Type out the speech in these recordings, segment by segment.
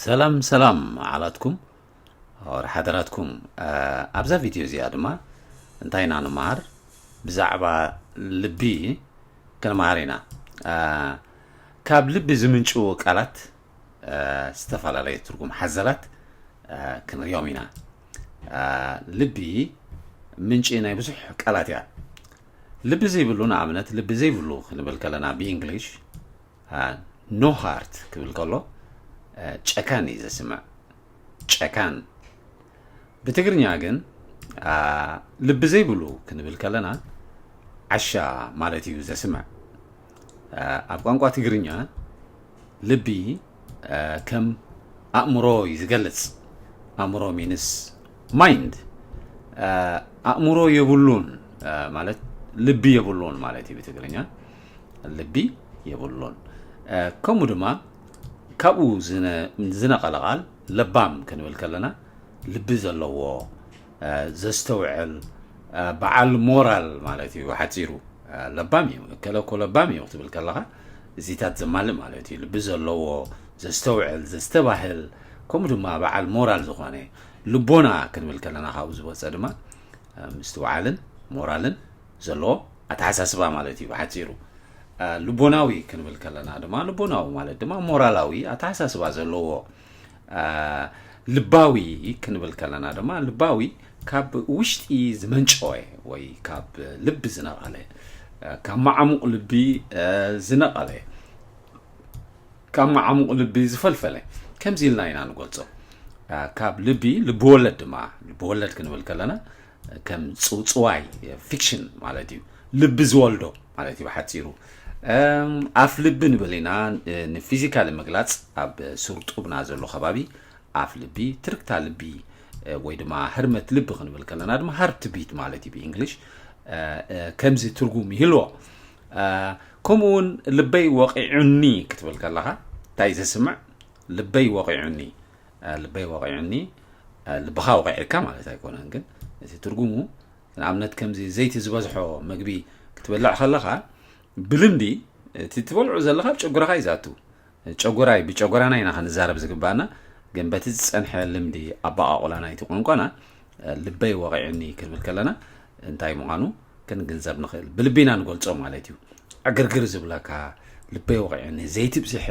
سلام علاتكم اور حضراتكم ابزا فيديو زياده ما انتينا نمار بزعبا لبي كنمارينا كاب لب زمنچو قالات استفالالي ترجم حزلات كنريومينا لبي منچي ناي بزح قالات يا لب زي بلونا عملت لب زي بلو خنبل كلنا بانجلش نو هارت كبل كلو ጨካን ይዘስማ ጨካን በትግርኛ ግን ልብ ዘይብሉ ክንብል ከለና ዓሻ ማለት እዩ ዘስማ ኣብ ቋንቋ ትግርኛ ልቢ ከም ኣእምሮ ይዝገልጽ ኣእምሮ ሚንስ ማይንድ ኣእምሮ የብሉን ማለት ልቢ የብሉን ማለት እዩ በትግርኛ ልቢ የብሉን ከምኡ ድማ كابو زنا قلقال لبام كنقول كلنا لبي زلو زستوعل بعل مورال مالتي وحتيرو لبامي كلكو لبامي وقت بالكلها زيتات زمال مالتي لبي زلو زستوعل زستباهل كم دما بعل مورال زخانه لبونا كنقول كلنا هاوز وصدما مستوعلن مورالن زلو اتحساسبا مالتي وحتيرو لبوناوي كنبل كلنا دما لبوناو ማለት دما ሞራላዊ አታሳስባ ዘለዎ ልባዊ كنبل كلنا دما ልባዊ ካብ ውሽጢ ዝመንጮይ ወይ ካብ ልብ ዝነቀለ ካብ ማዕሙቅ ልቢ ዝነቀለ ካብ ማዕሙቅ ልቢ ዝፈልፈለ ከምዚ ኢልና ኢና ንገልጾ ካብ ልቢ ልብወለድ ድማ ልብወለድ كنبل كلنا ከም ጽውጽዋይ ፊክሽን ማለት እዩ ልብ ዝወልዶ ማለት እዩ ሓጺሩ አፍ ልብ ንበለና ንፊዚካል መግላጽ ኣብ ሱርጡብና ዘሎ ከባቢ አፍ ልቢ ትርክታ ልቢ ወይ ድማ ህርመት ልብ ክንብል ከለና ድማ ሃርት ቢት ማለት እዩ በእንግሊሽ ከምዚ ትርጉም ይህልዎ ከምኡን ልበይ ወቂዑኒ ክትብል ከለኻ ታይ ዘስምዕ ልበይ ወቂዑኒ ልብኻ ወቂዕካ ማለት ኣይኮነን ግን እዚ ትርጉሙ ንኣብነት ከምዚ ዘይቲ ዝበዝሖ ምግቢ ክትበልዕ ከለኻ ብልምዲ ትትበልዑ ዘለኻ ጨጉራኻ ይዛቱ ጨጉራይ ብጨጉራና ኢና ክንዛረብ ዝግባና ግን በቲ ዝጸንሐ ልምዲ ኣባኣቆላና ይቲ ቋንቋና ልበይ ወቂዕኒ ክንብል ከለና እንታይ ምዃኑ ክንግንዘብ ንኽእል ብልቢና ንገልጾ ማለት እዩ ዕግርግር ዝብለካ ልበይ ወቂዕኒ ዘይቲ ብዝሐ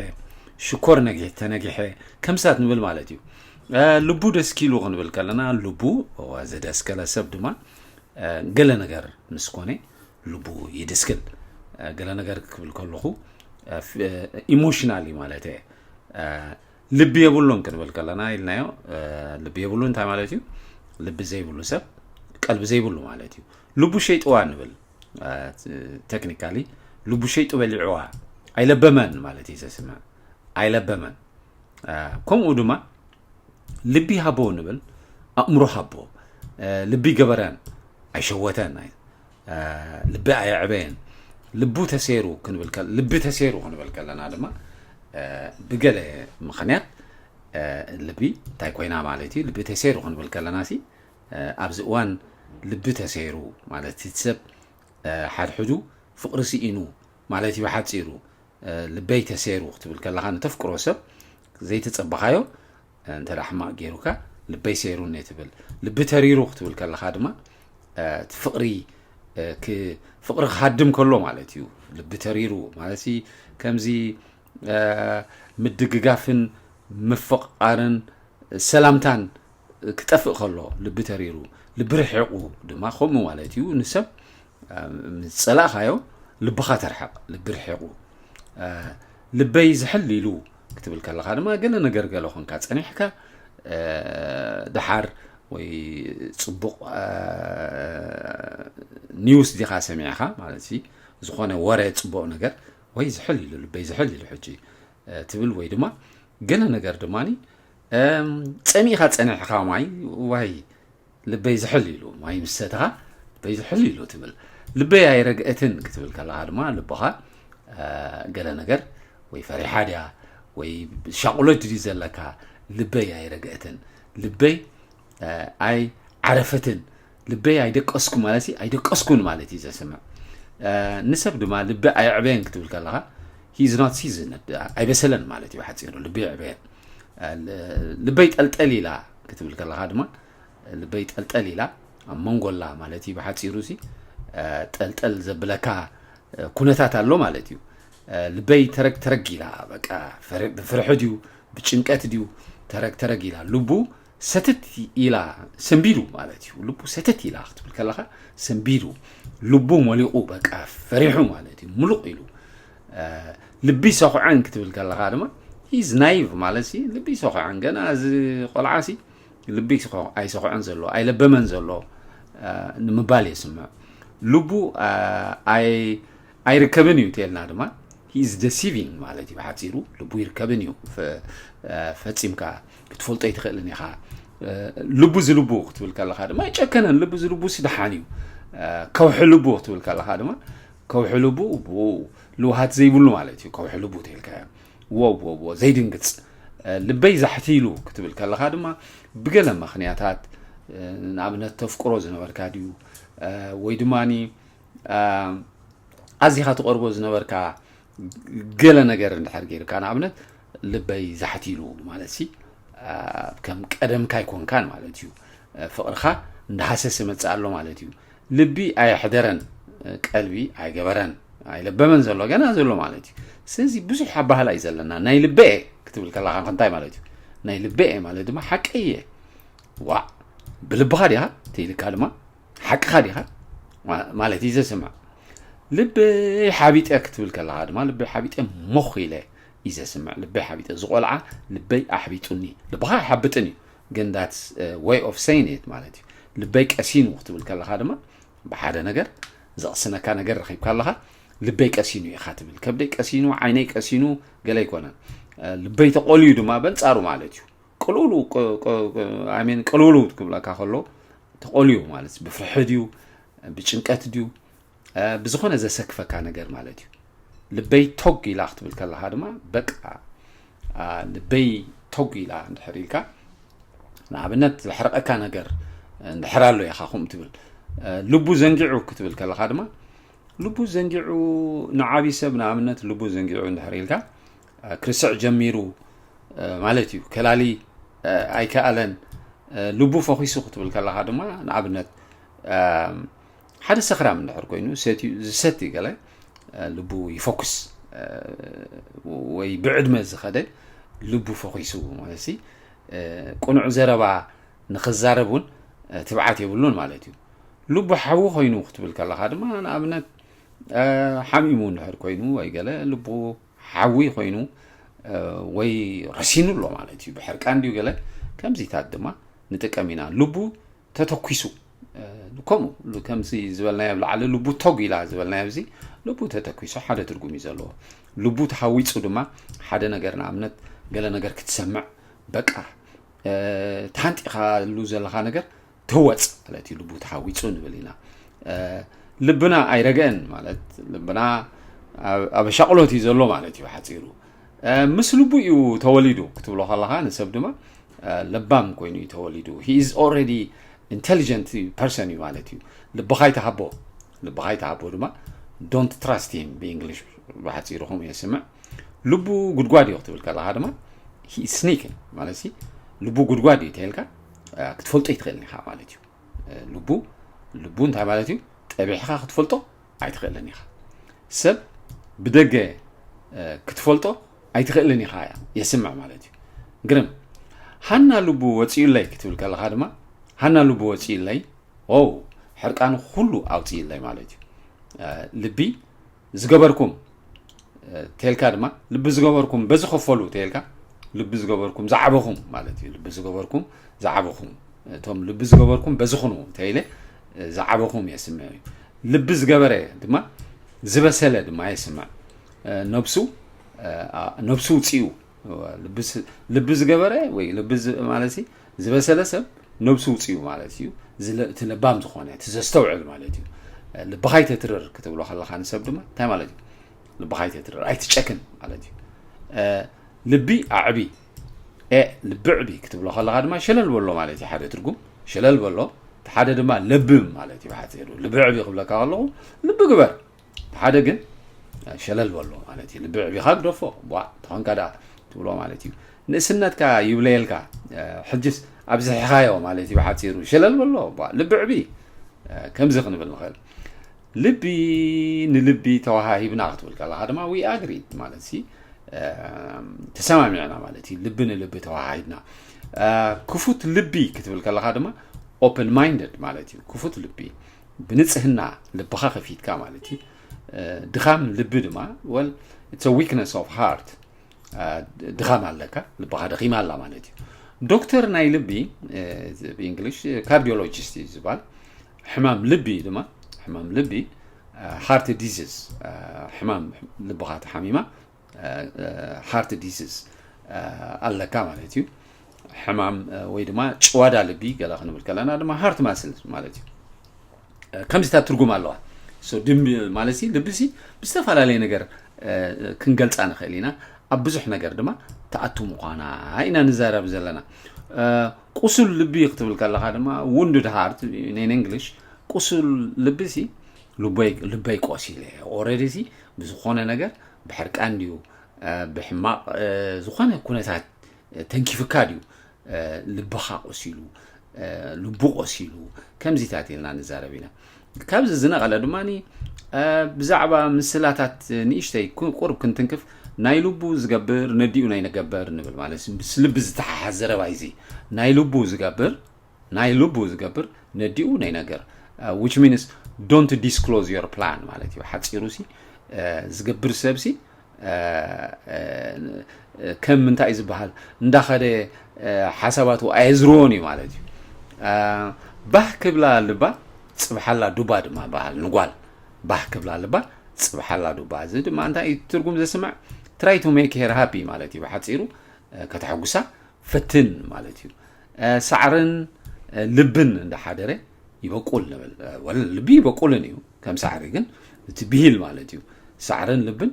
ሽኮር ተነጊሐ ከምሳት ንብል ማለት እዩ ልቡ ደስኪሉ ክንብል ከለና ልቡ ዘደስከለ ሰብ ድማ ገለ ነገር ምስኮነ ልቡ ይደስክል ገለ ነገር ክብል ከለኹ ኢሞሽናሊ ማለት እዩ ልብ የብሉን ክንብል ከለና ኢልናዮ ልብ የብሉን እንታይ ማለት እዩ ልብ ዘይብሉ ሰብ ቀልብ ዘይብሉ ማለት እዩ ልቡ ሸይጥዋ ንብል ቴክኒካሊ ልቡ ሸይጡ በሊዕዋ ኣይለበመን ማለት እዩ ዘስምዕ ኣይለበመን ከምኡ ድማ ልቢ ሃቦ ንብል ኣእምሮ ሃቦ ልቢ ገበረን ኣይሸወተን ልቢ ኣየዕበየን ልቡ ተሰይሩ ክንብል ከለና ልቢ ተሰይሩ ክንብል ከለና ድማ ብገለ ምኽንያት ልቢ እንታይ ኮይና ማለት እዩ ልቢ ተሰይሩ ክንብል ከለና ሲ ኣብዚ እዋን ልቢ ተሰይሩ ማለት ሰብ ሓድሕዱ ፍቅሪ ሲኢኑ ማለት እዩ ሓፂሩ ልበይ ተሰይሩ ክትብል ከለኻ ንተፍቅሮ ሰብ ዘይተጸበኻዮ እንተ ሕማቅ ገይሩካ ልበይ ሰይሩ ትብል ልቢ ተሪሩ ክትብል ከለኻ ድማ ፍቅሪ ፍቅሪ ክሃድም ከሎ ማለት እዩ ልቢ ተሪሩ ማለት ከምዚ ምድግጋፍን ምፍቃርን ሰላምታን ክጠፍእ ከሎ ልቢ ተሪሩ ልቢ ርሒቁ ድማ ከምኡ ማለት እዩ ንሰብ ምጸላኻዮ ልብኻ ተርሐቕ ልቢ ርሒቁ ልበይ ዝሕሊሉ ክትብል ከለኻ ድማ ገለ ነገር ገለ ኾንካ ጸኒሕካ ድሓር ወይ ጽቡቕ ኒውስ ዲኻ ሰሚዕኻ ማለት ዝኾነ ወሬ ጽቡቕ ነገር ወይ ዝሕሊሉ ልበይ ዝሕሊሉ ሕጂ ትብል ወይ ድማ ገለ ነገር ድማኒ ጸሚኻ ጸኒሕኻ ማይ ወይ ልበይ ዝሕሊሉ ማይ ምሰተኻ ልበይ ዝሕሊሉ ትብል ልበይ ኣይረግአትን ክትብል ከለኻ ድማ ልብኻ ገለ ነገር ወይ ፈሪሓ ድያ ወይ ሻቁሎት ድዩ ዘለካ ልበይ ኣይረግአትን ልበይ ኣይ ዓረፈትን ልበይ ኣይደቀስኩ ማለት ኣይደቀስኩን ማለት እዩ ዘስምዕ ንሰብ ድማ ልበ ኣይዕበየን ክትብል ከለኻ he is not seasoned ኣይበሰለን ማለት እዩ ሓፂሩ ልበይ ኣይዕበየን ልበይ ጠልጠሊላ ክትብል ከለኻ ድማ ልበይ ጠልጠሊላ መንጎላ ማለት እዩ ብሓጺሩሲ ጠልጠል ዘብለካ ኩነታት ኣሎ ማለት እዩ ልበይ ተረጊላ በቃ ፍርሕድዩ ብጭንቀት ድዩ ተረጊላ ልቡ ሰተት ኢላ ሰንቢሉ ማለት እዩ ልቡ ሰተት ኢላ ክትብል ከለኻ ሰንቢሉ ልቡ ሞሊቁ በቃ ፈሪሑ ማለት እዩ ሙሉቕ ኢሉ ልቢ ሰኹዐን ክትብል ከለኻ ድማ ሂዝ ናይቭ ማለት ሲ ልቢ ሰኹዐን ገና እዚ ቆልዓሲ ልቢ ኣይሰኹዐን ዘሎ ኣይለበመን ዘሎ ንምባል የስምዕ ልቡ ኣይርከብን እዩ ተልና ድማ ሂዝ ደሲቪንግ ማለት እዩ ብሓፂሩ ልቡ ይርከብን እዩ ፈፂምካ ክትፈልጦ ይትኽእልን ኢኻ ልቡ ዝልቡ ክትብል ከለኻ ድማ ይጨከነን ልቡ ዝልቡ ሲድሓን እዩ ከውሒ ልቡ ክትብል ከለኻ ድማ ከውሒ ልቡ ልውሃት ዘይብሉ ማለት እዩ ከውሒ ልቡ ተልካ ወ ዘይድንግጽ ልበይ ዛሕቲሉ ክትብል ከለኻ ድማ ብገለ ምኽንያታት ንኣብነት ተፍቅሮ ዝነበርካ ድዩ ወይ ድማኒ ኣዚኻ ትቐርቦ ዝነበርካ ገለ ነገር እንድሕር ጌርካ ንኣብነት ልበይ ዛሕቲሉ ማለት ሲ ከም ቀደምካ ይኮንካን ማለት እዩ ፍቕርኻ እንዳሃሰስ መጽእ ኣሎ ማለት እዩ ልቢ ኣይሕደረን ቀልቢ ኣይገበረን ኣይለበመን ዘሎ ገና ዘሎ ማለት እዩ ስለዚ ብዙሕ ኣባህላ እዩ ዘለና ናይ ልበኤ ክትብል ከለኻ እንታይ ማለት እዩ ናይ ልበኤ ማለት ድማ ሓቀየ ዋ ብልብኻ ዲኻ ተይልካ ድማ ሓቅኻ ዲኻ ማለት እዩ ዘስምዕ ልበይ ሓቢጠ ክትብል ከለኻ ድማ ልበይ ሓቢጠ ሞኽ ኢለ እዩ ዘስምዕ ልበይ ሓቢጠ ዝቆልዓ ልበይ ኣሕቢጡኒ ልብኻ ይሓብጥን እዩ ግን ዳትስ way of saying it ማለት እዩ ልበይ ቀሲኑ ክትብል ከለኻ ድማ ብሓደ ነገር ዘቕስነካ ነገር ረኺብካ ኣለኻ ልበይ ቀሲኑ ኢኻ ትብል ከብደይ ቀሲኑ ዓይነይ ቀሲኑ ገለ ይኮነን ልበይ ተቆልዩ ድማ በንጻሩ ማለት እዩ ቅልውሉ ኣሜን ቅልውሉ ክብለካ ከሎ ተቆልዩ ማለት ብፍርሒ ድዩ ብጭንቀት ድዩ ብዝኾነ ዘሰክፈካ ነገር ማለት እዩ ልበይ ቶግ ኢላ ክትብል ከለኻ ድማ በቃ ልበይ ቶግ ኢላ እንድሕር ኢልካ ንኣብነት ዝሕረቐካ ነገር እንድሕር ኣሎ ኢኻ ኹም ትብል ልቡ ዘንጊዑ ክትብል ከለኻ ድማ ልቡ ዘንጊዑ ንዓቢ ሰብ ንኣብነት ልቡ ዘንጊዑ እንድሕር ኢልካ ክርስዕ ጀሚሩ ማለት እዩ ከላሊ ኣይከኣለን ልቡ ፈኺሱ ክትብል ከለኻ ድማ ንኣብነት ሓደ ሰኽራም እንድሕር ኮይኑ ዝሰቲ ገለ ልቡ ይፎክስ ወይ ብዕድመ ዝኸደ ልቡ ፈኺሱ ማለት ሲ ቁኑዕ ዘረባ ንኽዛረብ እውን ትብዓት የብሉን ማለት እዩ ልቡ ሓዊ ኮይኑ ክትብል ከለኻ ድማ ንኣብነት ሓሚሙ እንድሕር ኮይኑ ወይ ገለ ልቡ ሓዊ ኮይኑ ወይ ረሲኑ ኣሎ ማለት እዩ ብሕርቃን ድዩ ገለ ከምዚታት ድማ ንጥቀም ኢና ልቡ ተተኪሱ ከምኡ ከምዚ ዝበልናዮ ብላዕሊ ልቡ ቶግ ኢላ ዝበልናዮ እዚ ልቡ ተተኪሱ ሓደ ትርጉም እዩ ዘለዎ ልቡ ተሓዊፁ ድማ ሓደ ነገር ንኣብነት ገለ ነገር ክትሰምዕ በቃ ታንጢኻሉ ዘለኻ ነገር ትወፅ ማለት እዩ ልቡ ተሓዊፁ ንብል ኢና ልብና ኣይረገአን ማለት ልብና ኣብ ሻቕሎት እዩ ዘሎ ማለት እዩ ሓፂሩ ምስ ልቡ እዩ ተወሊዱ ክትብሎ ከለኻ ንሰብ ድማ ለባም ኮይኑ እዩ ተወሊዱ he is already intelligent person እዩ ማለት እዩ ልብኻ ይተሃቦ ድማ don't trust him ብእንግሊሽ ብሓፂሩኹም የስምዕ ልቡ ጉድጓድ እዩ ክትብል ከለኻ ድማ he is sneaking ማለት ሲ ልቡ ጉድጓድ እዩ ተልካ ክትፈልጦ ይትኽእልን ኢኻ ማለት እዩ ልቡ እንታይ ማለት እዩ ጠቢሕኻ ክትፈልጦ ኣይትኽእልን ኢኻ ሰብ ብደገ ክትፈልጦ ኣይትኽእልን ኢኻ የስምዕ ማለት እዩ ግርም ሃና ልቡ ወፂኡለይ ክትብል ከለኻ ድማ ሃና ልቡ ወፂኡለይ ሕርቃኑ ኩሉ ኣውፂኡለይ ማለት እዩ ልቢ ዝገበርኩም ተልካ ድማ ልቢ ዝገበርኩም በዚ ኸፈሉ ተልካ ልቢ ዝገበርኩም ዝዓበኹም ማለት እዩ ልቢ ዝገበርኩም ዝዓበኹም እቶም ልቢ ዝገበርኩም በዝኹኑ ተይለ ዝዓበኹም የስምዕ እዩ ልቢ ዝገበረ ድማ ዝበሰለ ድማ የስምዕ ነብሱ ውፅኡ ልቢ ዝገበረ ወይ ልቢ ማለት እዩ ዝበሰለ ሰብ ነብሱ ውፅኡ ማለት እዩ ትለባም ዝኾነ ትዘስተውዕል ማለት እዩ ልብኻ ይተትርር ክትብሎ ከለኻ ንሰብ ድማ እንታይ ማለት እዩ ልብኻ ይተትርር ኣይትጨክን ማለት እዩ ልቢ ኣዕቢ ልቢ ዕቢ ክትብሎ ከለኻ ድማ ሸለል በሎ ማለት እዩ ሓደ ትርጉም ሸለል በሎ ሓደ ድማ ለብም ማለት እዩ ሓፂሩ ልቢ ዕቢ ክብለካ ከለኹ ልቢ ግበር ሓደ ግን ሸለል በሎ ማለት እዩ ልቢ ዕቢኻ ግደፎ ተኾንካ ዳ تقولوا مالتي نسنت كا يبليل كا حجس أبز حياة مالتي بحتصيروا شلل والله لب عبي كم زخن بالمخل لبي نلبي توهاي بناقت بالكلا هذا ما وي أجري مالتي تسمع معنا مالتي لبنا لب توهاينا كفوت لبي كتب الكلا هذا ما open minded مالتي كفوت لبي بنصهنا لبخا خفيت كا مالتي دخام لب دما well it's a weakness of heart دخام عليك لبخا دخيم على مالتي دكتور ناي لبي بإنجليش كارديولوجيست يزبال حمام لبي دما حمام لبي heart disease حمام لبخات حميمة heart disease على كمالتي حمام ويدما شوادا لبي قال خلنا بالكلام هذا ما heart muscles مالتي كم ستاترجم الله so دم مالتي لبسي بستفعل عليه نجار كنقلت أنا خلينا أبزح نجار دما تأتو مقانا هاينا نزارة بزلنا قصول لبي يكتب الكلام هذا ما wounded heart in English قصول لبسي لبي قاسي له already بزخانة نجار بحرك عنديو بحماق زخانة كونتات تنكيف كاديو لبخا قاسيلو لبو قاسيلو كم زيتاتي لنا نزارة بينا كابز الزنا على دماني بزعبة مسلاتات نيشتي قرب كنت تنكف نايلوبو زقبر نديو ناي نقبر نبل مالس بس لبز تحزر بايزي نايلوبو زقبر نديو ناي نقر which means don't disclose your plan مالتي حتى روسي زقبر سبسي كم من تايز بحال ندخل حساباته ايزروني مالتي بحكي بلا لبا صبح الله دوباد ما بحال نقول بحكي بلا لبا صبح الله دوباد زد ما انت ترجم زي سمع try to make her happy مالتي بحتصيرو كتحقسا فتن مالتي سعرن لبن عند حدره يبقول ولا لبي يبقولني كم سعر جن تبيل مالتي سعرن لبن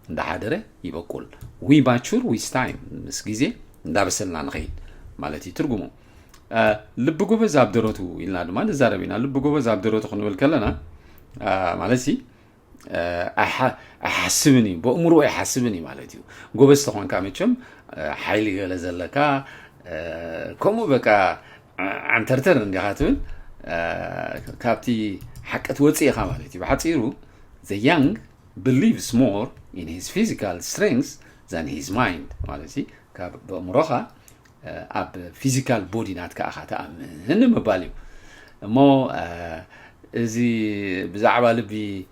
عند حدره يبقول we mature with time مس جزء دابسلنا نخيل مالتي ترجمه لب جوبز عبدروتو إلنا ما نزاربينا لب جوبز عبدروتو خنو بالكلنا مالتي أحسبني بأمره أحسبني مالتي جوبز تخون كاميتشم حيلي غلزلكا كمو بكا عن ترتر عندي هاتون كابتي حكت وصي خامالتي بحتصيرو the young believes more in his physical strength than his mind مالتي بأمرها أب physical body نات كأخته أمن مباليو مو زي بزعبة لبي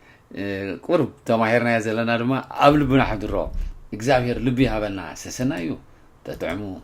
قرب تماهرنا يزلنا دما قبل بنا حضره إجزاهير لبي هبنا سسنا يو تدعمو